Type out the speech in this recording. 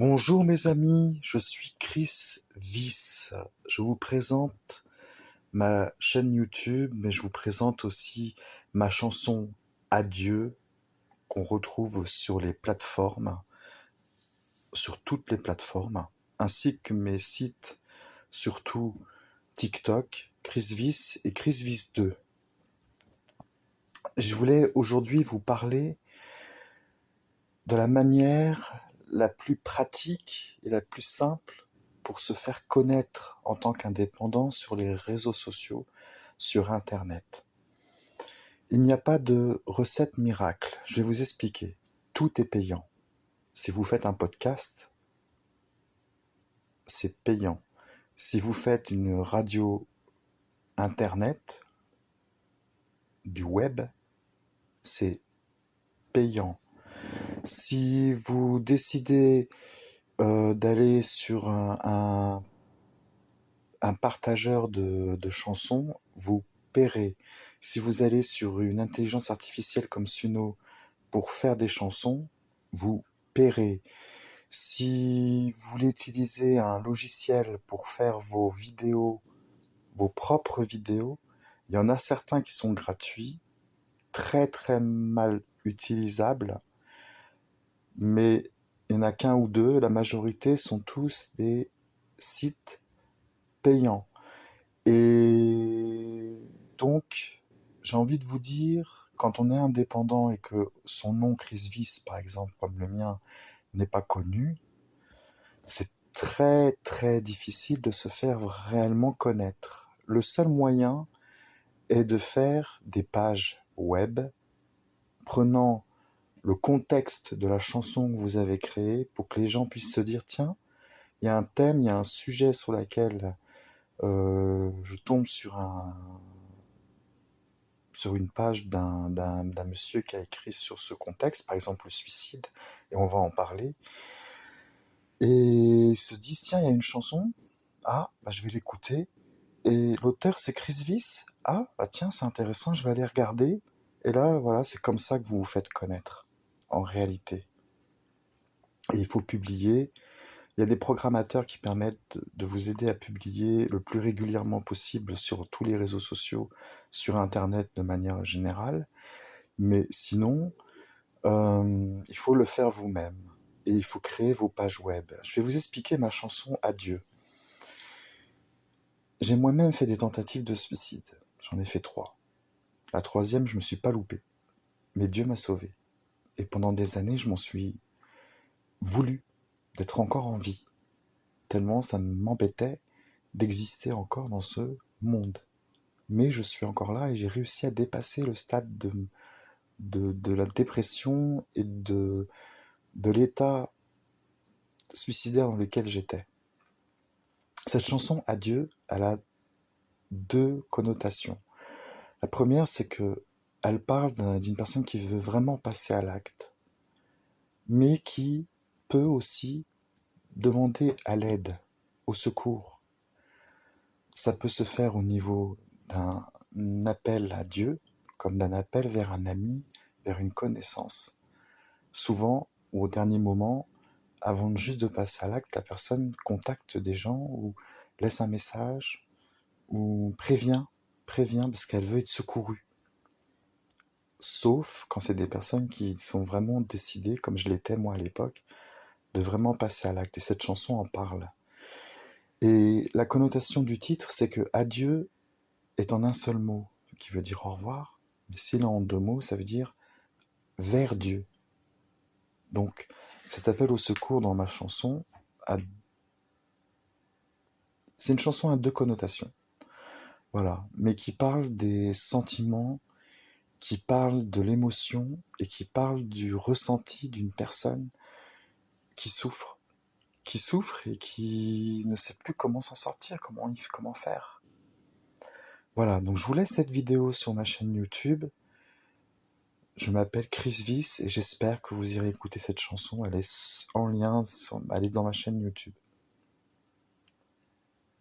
Bonjour mes amis, je suis Chris Viss. Je vous présente ma chaîne YouTube, mais je vous présente aussi ma chanson Adieu qu'on retrouve sur les plateformes, sur toutes les plateformes, ainsi que mes sites, surtout TikTok, Chris Viss et Chris Viss 2. Je voulais aujourd'hui vous parler de la manière la plus pratique et la plus simple pour se faire connaître en tant qu'indépendant sur les réseaux sociaux, sur Internet. Il n'y a pas de recette miracle. Je vais vous expliquer. Tout est payant. Si vous faites un podcast, c'est payant. Si vous faites une radio Internet, du web, c'est payant. Si vous décidez d'aller sur un partageur de chansons, vous paierez. Si vous allez sur une intelligence artificielle comme Suno pour faire des chansons, vous paierez. Si vous voulez utiliser un logiciel pour faire vos vidéos, vos propres vidéos, il y en a certains qui sont gratuits, très très mal utilisables, mais il n'y en a qu'un ou deux, la majorité sont tous des sites payants. Et donc, j'ai envie de vous dire, quand on est indépendant et que son nom, Chris Viss, par exemple, comme le mien, n'est pas connu, c'est très très difficile de se faire réellement connaître. Le seul moyen est de faire des pages web, prenant le contexte de la chanson que vous avez créée pour que les gens puissent se dire, tiens, il y a un thème, il y a un sujet sur lequel je tombe sur une page d'un monsieur qui a écrit sur ce contexte, par exemple le suicide, et on va en parler, et ils se disent, tiens, il y a une chanson, ah, bah, je vais l'écouter, et l'auteur c'est Chris Viss, ah, bah tiens, c'est intéressant, je vais aller regarder, et là, voilà, c'est comme ça que vous vous faites connaître, en réalité. Et il faut publier. Il y a des programmateurs qui permettent de vous aider à publier le plus régulièrement possible sur tous les réseaux sociaux, sur Internet de manière générale. Mais sinon, il faut le faire vous-même. Et il faut créer vos pages web. Je vais vous expliquer ma chanson Adieu. J'ai moi-même fait des tentatives de suicide. J'en ai fait 3. La troisième, je me suis pas loupé. Mais Dieu m'a sauvé. Et pendant des années, je m'en suis voulu d'être encore en vie. Tellement ça m'embêtait d'exister encore dans ce monde. Mais je suis encore là et j'ai réussi à dépasser le stade de la dépression et de l'état suicidaire dans lequel j'étais. Cette chanson Adieu, elle a deux connotations. La première, c'est que elle parle d'une personne qui veut vraiment passer à l'acte, mais qui peut aussi demander à l'aide, au secours. Ça peut se faire au niveau d'un appel à Dieu, comme d'un appel vers un ami, vers une connaissance. Souvent, ou au dernier moment, avant juste de passer à l'acte, la personne contacte des gens ou laisse un message ou prévient parce qu'elle veut être secourue. Sauf quand c'est des personnes qui sont vraiment décidées, comme je l'étais moi à l'époque, de vraiment passer à l'acte. Et cette chanson en parle. Et la connotation du titre, c'est que adieu est en un seul mot, qui veut dire au revoir. Mais s'il est en deux mots, ça veut dire vers Dieu. Donc, cet appel au secours dans ma chanson, c'est une chanson à deux connotations. Voilà, mais qui parle des sentiments, qui parle de l'émotion et qui parle du ressenti d'une personne qui souffre, et qui ne sait plus comment s'en sortir, comment faire. Voilà, donc je vous laisse cette vidéo sur ma chaîne YouTube. Je m'appelle Chris Viss et j'espère que vous irez écouter cette chanson. Elle est en lien, elle est dans ma chaîne YouTube.